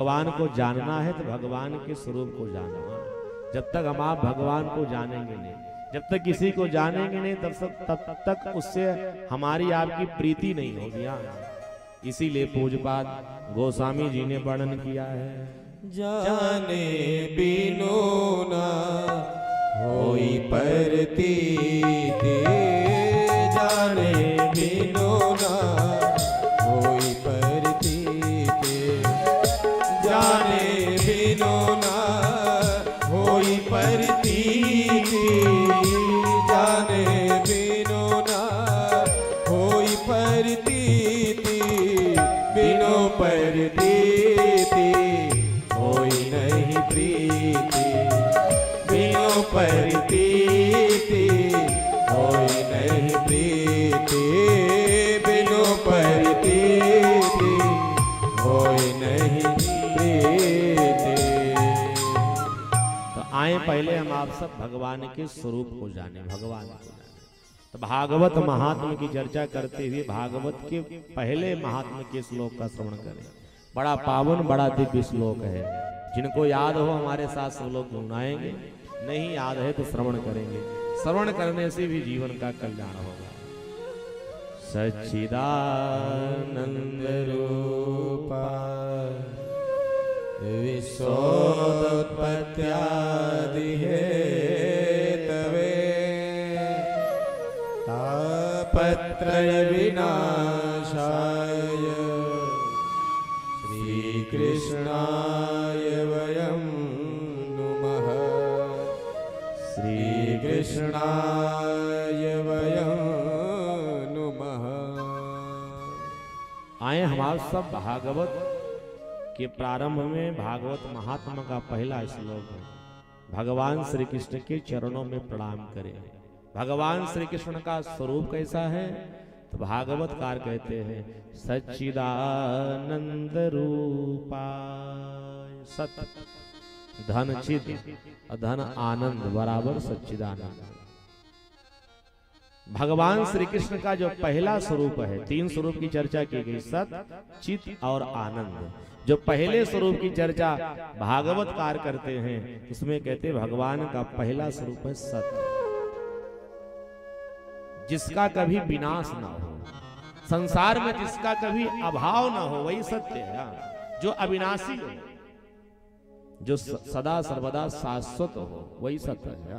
भगवान को जानना है तो भगवान के स्वरूप को जानना। जब तक हम आप भगवान को जानेंगे नहीं, जब तक किसी को जानेंगे नहीं, तब तक उससे हमारी आपकी प्रीति नहीं होगी। इसीलिए पूज्यपाद गोस्वामी जी ने वर्णन किया है, जाने बिनु ना होई परतीति, जाने बिनु ना होई परतीति, जाने बिनु ना होई परतीति, जाने बिनु ना होई परतीति, बिनु परतीति होई नहीं प्रीति, बिनु परतीति होई नहीं प्रीति, बिनु परतीति होई नहीं प्रीति। तो आए पहले हम आप सब भगवान के स्वरूप को जाने, भगवान को जाने। तो भागवत महात्म की चर्चा करते हुए भागवत के पहले महात्म के श्लोक का श्रवण करें। बड़ा पावन बड़ा दिव्य श्लोक है, जिनको याद हो हमारे साथ सब लोग गुनगुनाएंगे, नहीं याद है तो श्रवण करेंगे। श्रवण करने से भी जीवन का कल्याण होगा। सच्चिदानंद रूपा विश्वोत्पत्त्यादि हेतवे, तापत्रय विनाशाय श्रीकृष्णाय वयं नुमः, श्रीकृष्णाय वयं नुमः। आए हमारे सब भागवत के प्रारंभ में भागवत महात्मा का पहला श्लोक है। भगवान श्री कृष्ण के चरणों में प्रणाम करें। भगवान श्री कृष्ण का स्वरूप कैसा है तो भागवतकार कहते हैं, सच्चिदानंद रूपाय। सत धन चिद धन आनंद बराबर सच्चिदानंद। भगवान श्री कृष्ण का जो पहला स्वरूप है, तीन स्वरूप की चर्चा की गई, सत चित और आनंद। जो पहले स्वरूप की चर्चा भागवतकार करते हैं उसमें कहते भगवान का पहला स्वरूप है सत, जिसका कभी विनाश ना हो, संसार में जिसका कभी अभाव ना हो, वही सत्य है। जो अविनाशी हो, जो सदा सर्वदा शाश्वत हो, वही सत्य है।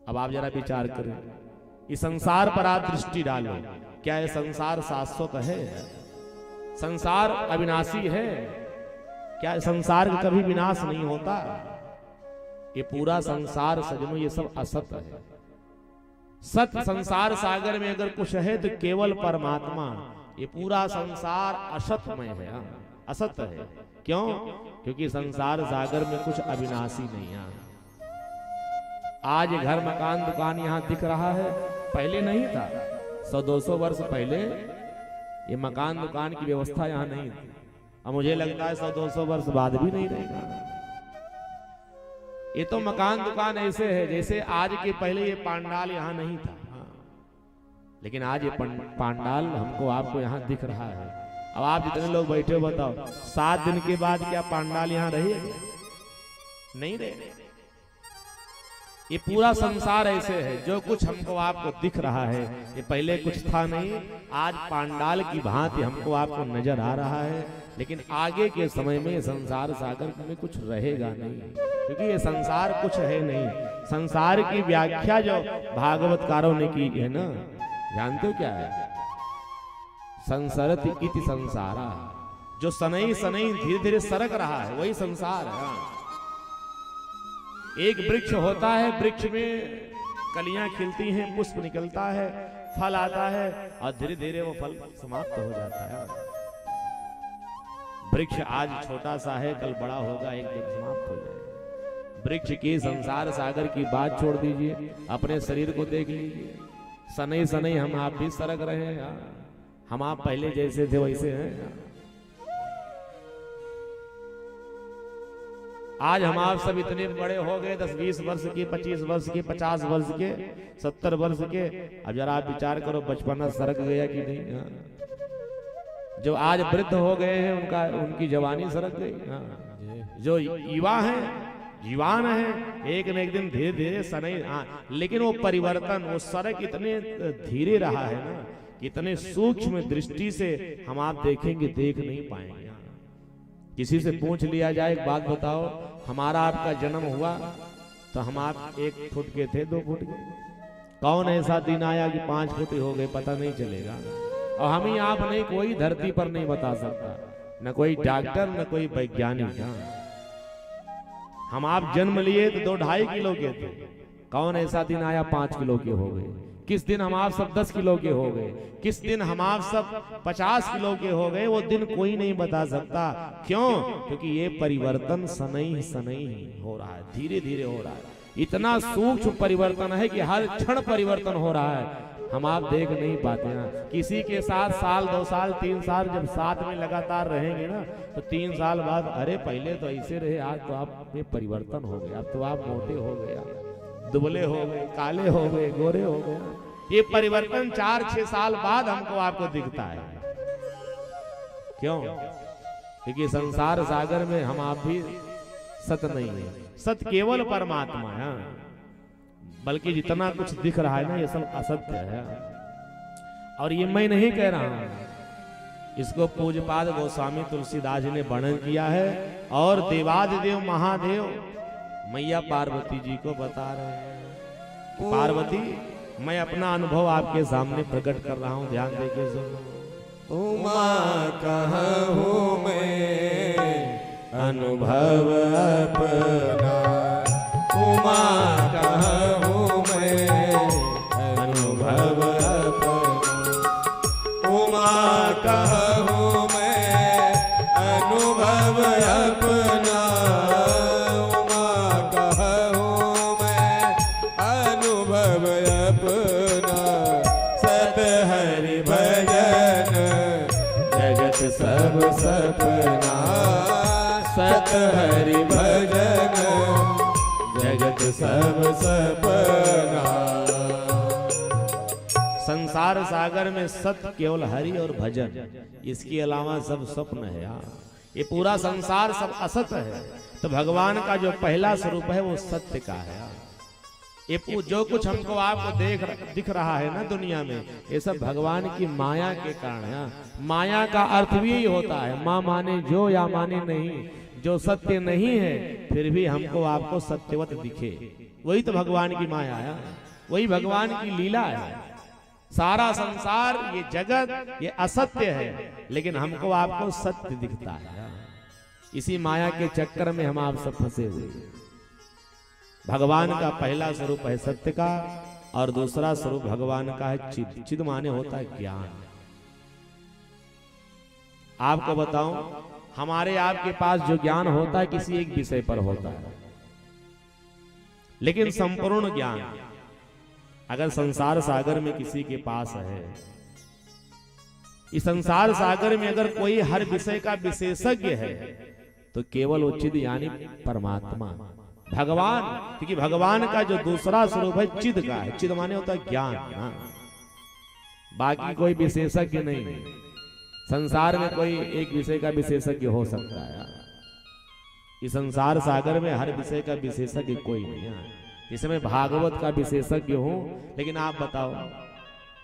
अब आप जरा विचार करें, इस संसार पर आप दृष्टि डालो, क्या यह संसार शाश्वत है? संसार अविनाशी है? क्या संसार का कभी विनाश नहीं होता? ये पूरा संसार सजनों ये सब असत है। सत संसार सागर में अगर कुछ है तो केवल परमात्मा। ये पूरा संसार असतमय है, असत है। क्यों? क्योंकि संसार सागर में कुछ अविनाशी नहीं है। आज घर मकान दुकान यहाँ दिख रहा है, पहले नहीं था। 100-200 वर्ष पहले ये मकान दुकान की व्यवस्था यहाँ नहीं थी। अब मुझे लगता है 100-200 वर्ष बाद भी नहीं रहेगा। ये तो मकान दुकान ऐसे है जैसे आज के पहले ये पांडाल यहाँ नहीं था। लेकिन आज ये पांडाल हमको आपको यहाँ दिख रहा है। अब आप जितने लोग बैठे हो बताओ, 7 दिन के बाद क्या पांडाल यहाँ रहेगा? नहीं रहेगा। ये पूरा संसार ऐसे है, जो कुछ हमको आपको दिख रहा है ये पहले कुछ था नहीं। आज पांडाल की भांति हमको आपको नजर आ रहा है, लेकिन आगे के समय में ये संसार सागर में कुछ रहेगा नहीं, क्योंकि ये संसार कुछ है नहीं। संसार की व्याख्या जो भागवतकारों ने की है ना, जानते हो क्या है? संसरति इति संसारा, जो सनई सनई धीरे धीरे सरक रहा है वही संसार है। एक वृक्ष होता है, वृक्ष में कलियां खिलती हैं, पुष्प निकलता है, फल आता है और धीरे धीरे वो फल समाप्त हो जाता है। वृक्ष आज छोटा सा है, कल बड़ा होगा, एक दिन समाप्त हो जाएगा। वृक्ष की संसार सागर की बात छोड़ दीजिए, अपने शरीर को देख लीजिए। सनई सनई हम आप भी सरक रहे हैं। हम आप पहले जैसे थे वैसे हैं। आज हम आप सब इतने बड़े हो गए, 10-20 वर्ष के, 25 वर्ष के, 50 वर्ष के, 70 वर्ष के। अब जरा आप विचार करो, बचपना सरक गया कि नहीं? जो आज वृद्ध हो गए हैं उनकी जवानी सरक गई। हाँ। जो युवा हैं, जीवान है, एक न एक दिन धीरे धीरे सनई। हाँ, लेकिन वो परिवर्तन, वो सरक इतने धीरे रहा है ना, इतने सूक्ष्म दृष्टि से हम आप देखेंगे, देख नहीं पाएंगे। किसी से पूछ लिया जाए, एक बात बताओ, हमारा आपका जन्म हुआ तो हम आप 1 फुट के थे, 2 फुट के? कौन ऐसा दिन आया कि 5 फुट हो गए? पता नहीं चलेगा। और हम ही आप नहीं, कोई धरती पर नहीं बता सकता, न कोई डॉक्टर न कोई वैज्ञानिक। हम आप जन्म लिए तो 2-2.5 किलो के थे, कौन ऐसा दिन आया 5 किलो के हो गए? किस दिन हम आप सब 10 किलो के हो गए? किस दिन हम आप सब 50 किलो के हो गए? वो दिन कोई नहीं बता सकता। क्यों? क्योंकि ये परिवर्तन सनई सनई हो रहा है, धीरे धीरे हो रहा है। इतना सूक्ष्म परिवर्तन है कि हर क्षण परिवर्तन हो रहा है, हम आप देख नहीं पाते हैं। किसी के साथ साल 2 साल 3 साल जब साथ में लगातार रहेंगे ना, तो 3 साल बाद अरे पहले तो ऐसे रहे, आज तो आप में परिवर्तन हो गया, अब तो आप मोटे हो गए, दुबले हो गए, काले हो गए, गोरे हो गए। ये परिवर्तन 4-6 साल बाद हमको आपको दिखता है। क्यों? क्योंकि संसार सागर में हम आप भी सत नहीं है, सत केवल परमात्मा है। बल्कि जितना कुछ दिख रहा है ना, ये सब असत्य है। और ये मैं नहीं कह रहा हूं, इसको पूज्यपाद गोस्वामी तुलसीदास जी ने वर्णन किया है, और देवादिदेव महादेव मैया पार्वती जी को बता रहे हैं। पार्वती, मैं अपना अनुभव आपके सामने प्रकट कर रहा हूं, ध्यान देके सुनो। उमा कहूँ मैं अनुभव अपना, उमा कहूँ मैं अनुभव अपना, उमा कहूँ मैं अनुभव अपना, उमा कहूँ मैं अनुभव अपना। सत हरि भजन जगत सब सपना, सत हरि भजन जगत सब सपना। संसार सागर में सत्य केवल हरि और भजन, इसके अलावा सब स्वप्न है यार। ये पूरा संसार सब असत है। तो भगवान का जो पहला स्वरूप है वो सत्य का है। ये जो कुछ हमको आपको दिख रहा है ना दुनिया में, ये सब भगवान की माया के कारण है। माया का अर्थ भी यही होता है, माँ माने जो या माने नहीं, जो सत्य नहीं है फिर भी हमको आपको सत्यवत दिखे, वही तो भगवान की माया है, वही भगवान की लीला है। सारा संसार, ये जगत, ये असत्य है, लेकिन हमको आपको सत्य दिखता है। इसी माया के चक्कर में हम आप सब फंसे हुए। भगवान का पहला स्वरूप है सत्य का, और दूसरा स्वरूप भगवान का है चिद। चिद माने होता है ज्ञान। आपको बताऊं, हमारे आपके पास जो ज्ञान होता है किसी एक विषय पर होता है, लेकिन संपूर्ण ज्ञान अगर संसार सागर में किसी के पास है, इस संसार सागर में अगर कोई हर विषय का विशेषज्ञ है, तो केवल वो चिद यानी परमात्मा भगवान। क्योंकि भगवान का जो दूसरा स्वरूप है चिद का है। चिद माने होता है ज्ञान। बाकी कोई विशेषज्ञ नहीं है संसार में, कोई एक विषय का विशेषज्ञ हो सकता है। इस संसार सागर में हर विषय का विशेषज्ञ कोई नहीं है। इसमें भागवत का विशेषज्ञ हूं, लेकिन आप बताओ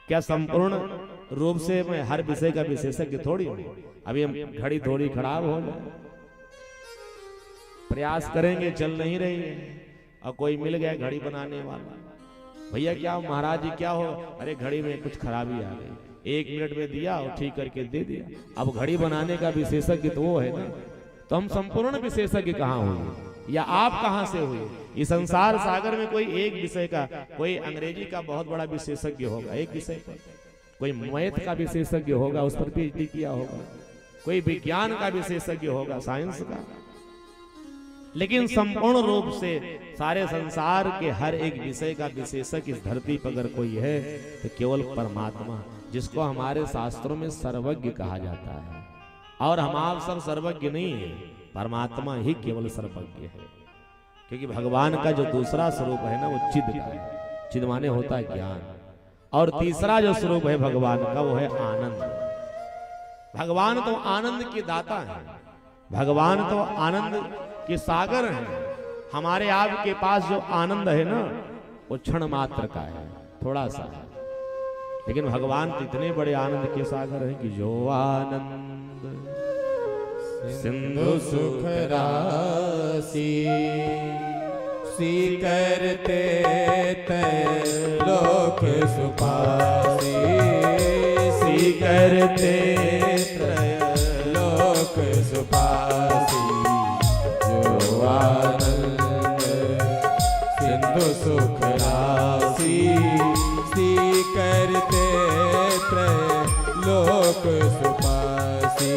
क्या संपूर्ण रूप से मैं हर विषय का विशेषज्ञ थोड़ी हूं? अभी हम घड़ी थोड़ी खराब हो जाए, प्रयास करेंगे, चल नहीं रही है, और कोई मिल गया घड़ी बनाने वाला, भैया क्या महाराज जी क्या हो, अरे घड़ी में कुछ खराबी आ गई, 1 मिनट में दिया और ठीक करके दे दिया। अब घड़ी बनाने का विशेषज्ञ तो वो है ना, तो हम संपूर्ण विशेषज्ञ कहाँ हुए, या आप कहां से हुए? इस संसार सागर में कोई एक विषय का, कोई अंग्रेजी का बहुत बड़ा विशेषज्ञ होगा एक विषय पर, कोई मैथ का विशेषज्ञ होगा, उस पर पीएचडी किया होगा, कोई विज्ञान का विशेषज्ञ होगा, साइंस का। लेकिन संपूर्ण रूप से सारे संसार के हर एक विषय का विशेषज्ञ इस धरती पर अगर कोई है तो केवल परमात्मा, जिसको हमारे शास्त्रों में सर्वज्ञ कहा जाता है। और हम आप सब सर्वज्ञ नहीं है, परमात्मा ही केवल सर्वज्ञ है। क्योंकि भगवान का जो दूसरा स्वरूप है ना, वो चिद का है। चिद माने होता है ज्ञान। और तीसरा जो स्वरूप है भगवान का, वो है आनंद। भगवान तो आनंद के दाता हैं, भगवान तो आनंद के सागर हैं। हमारे आपके पास जो आनंद है ना वो क्षण मात्र का है, थोड़ा सा है, लेकिन भगवान तो इतने बड़े आनंद के सागर हैं कि जो आनंद सिंधु सुख राशि करते तय लोक सुपासी करते त्रय लोक सुपासी जो आनंद सिंधु सुख राशि करते त्रय लोक सुपासी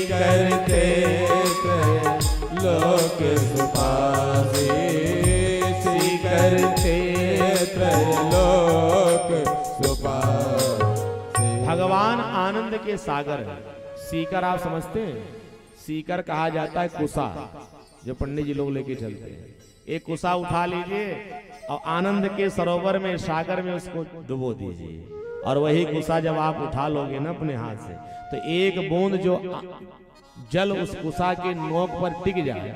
करते त्रय लोक सुपासी करते त्रय लोक सुपासी। भगवान आनंद के सागर है। सीकर आप समझते हैं, सीकर कहा जाता है कुसा, जो पंडित जी लोग लेके चलते हैं। एक कुसा उठा लीजिए और आनंद के सरोवर में, सागर में उसको डुबो दीजिए, और वही कुसा जब आप उठा लोगे ना अपने हाथ से, तो एक बूंद जो जल उस कुसा के नोक पर टिक जाए,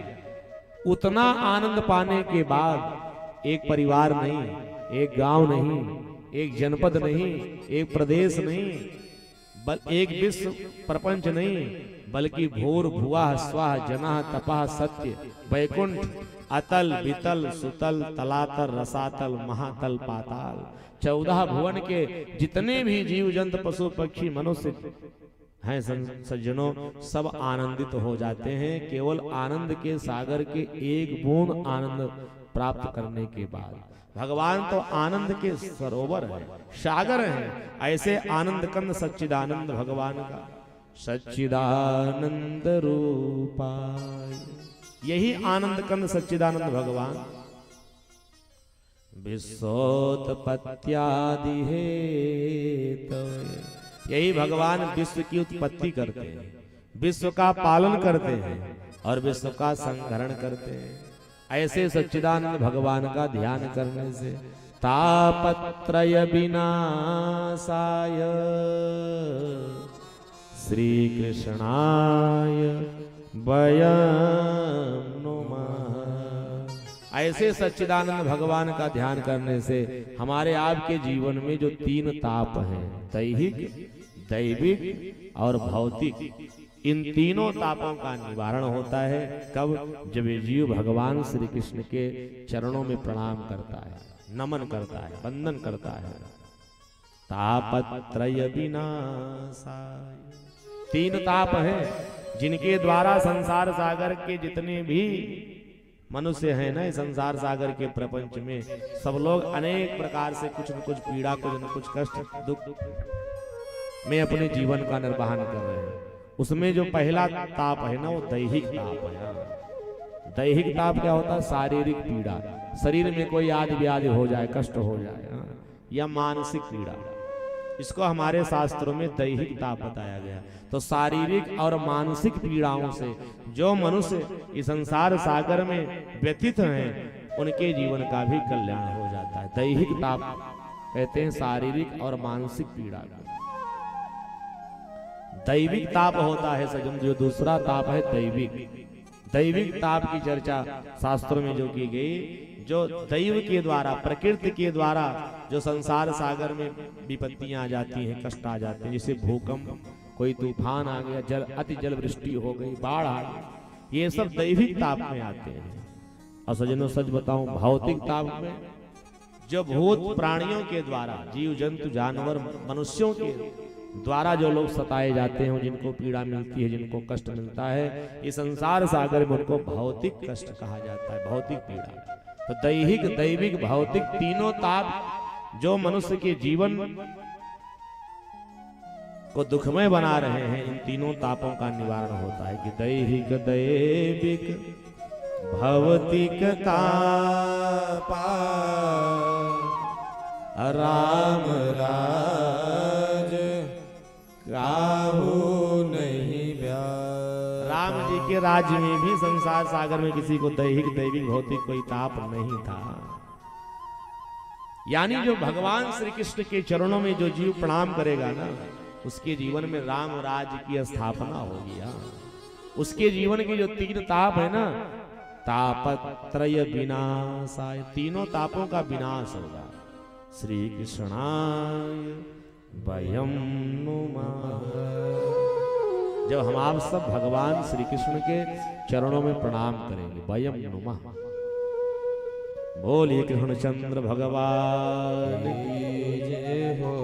उतना आनंद पाने के बाद एक परिवार नहीं, एक गांव नहीं, एक जनपद नहीं, एक प्रदेश नहीं, एक विश्व प्रपंच नहीं, बल्कि भूर भुवः स्वः जनः तपः सत्य वैकुंठ अतल वितल सुतल तलातल रसातल महातल पाताल, 14 भुवन के जितने भी जीव जंतु पशु पक्षी मनुष्य हैं सज्जनों, सब आनंदित हो जाते हैं केवल आनंद के सागर के एक बूंद आनंद प्राप्त करने के बाद। भगवान तो आनंद के सरोवर है, सागर है। ऐसे आनंद कंद सच्चिदानंद भगवान का सच्चिदानंद रूपाय, यही आनंद कंद सच्चिदानंद भगवान विश्वोत्पत्त्यादि हेतवे, यही भगवान विश्व की उत्पत्ति करते हैं, विश्व का पालन करते हैं और विश्व का संहरण करते हैं। ऐसे सच्चिदानंद भगवान का ध्यान करने से तापत्रय विनाशाय श्री कृष्णाय वयं नुमः। ऐसे सच्चिदानंद भगवान का ध्यान करने से हमारे आपके जीवन में जो 3 ताप हैं, दैहिक दैविक और भौतिक, इन तीनों तापों का निवारण होता है। कब? जब ये जीव भगवान श्री कृष्ण के चरणों में प्रणाम करता है, नमन करता है, वंदन करता है। तापत्रय विनाशाय, 3 ताप हैं जिनके द्वारा संसार सागर के जितने भी मनुष्य हैं ना, संसार सागर के प्रपंच में सब लोग अनेक प्रकार से कुछ न कुछ पीड़ा, कुछ न कुछ कष्ट दुख में अपने जीवन का निर्वाहन कर रहे हैं। उसमें जो पहला ताप है ना, वो दैहिक ताप है। दैहिक ताप क्या होता है? शारीरिक पीड़ा, शरीर में कोई आदि व्याधि हो जाए, कष्ट हो जाए, या मानसिक पीड़ा, इसको हमारे शास्त्रों में दैहिक ताप बताया गया। तो शारीरिक और मानसिक पीड़ाओं से जो मनुष्य इस संसार सागर में व्यतीत हैं, उनके जीवन का भी कल्याण हो जाता है। दैहिक ताप कहते हैं शारीरिक और मानसिक पीड़ा को। दैविक ताप होता है सजन, जो दूसरा ताप है दैविक। दैविक ताप की चर्चा शास्त्रों में जो की गई, जो दैव के द्वारा, प्रकृति के द्वारा जो संसार सागर में विपत्तियां आ जाती हैं, कष्ट आ जाते हैं, जैसे भूकंप, कोई तूफान आ गया, जल अति जल वृष्टि हो गई, बाढ़ आ गई, ये सब दैविक ताप में आते हैं। और सजनों सच बताऊं, भौतिक ताप में जो भूत प्राणियों के द्वारा, जीव जंतु जानवर मनुष्यों के द्वारा जो लोग सताए जाते हैं, जिनको पीड़ा मिलती है, जिनको कष्ट मिलता है, इस संसार सागर में उनको भौतिक कष्ट कहा जाता है, भौतिक पीड़ा। तो दैहिक दैविक भौतिक तीनों ताप जो मनुष्य के जीवन को दुखमय बना रहे हैं, इन तीनों तापों का निवारण होता है कि दैहिक दैविक भौतिक तापा राम राज काहू नहीं व्यापा। राम जी के राज्य में भी संसार सागर में किसी को दैहिक दैविक भौतिक कोई ताप नहीं था। यानी जो भगवान श्री कृष्ण के चरणों में जो जीव प्रणाम करेगा ना, उसके जीवन में राम राज्य की स्थापना होगी। हाँ, उसके जीवन के जो 3 ताप है ना, तापत्रय विनाशाय, तीनों तापों का विनाश होगा। श्री कृष्णाय वयं नुमः। जब हम आप सब भगवान श्री कृष्ण के चरणों में प्रणाम करेंगे, वयं नुमः, बोलिए कृष्णचंद्र भगवान की जय हो।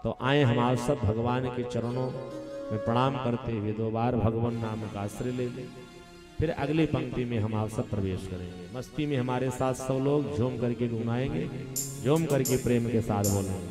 तो आए हम आप सब भगवान के चरणों में प्रणाम करते हुए 2 बार भगवान नाम का आश्रय ले लें। फिर अगली पंक्ति में हम आप सब प्रवेश करेंगे। मस्ती में हमारे साथ सब लोग झूम करके गुनगुनाएंगे, झूम करके प्रेम के साथ बोलेंगे।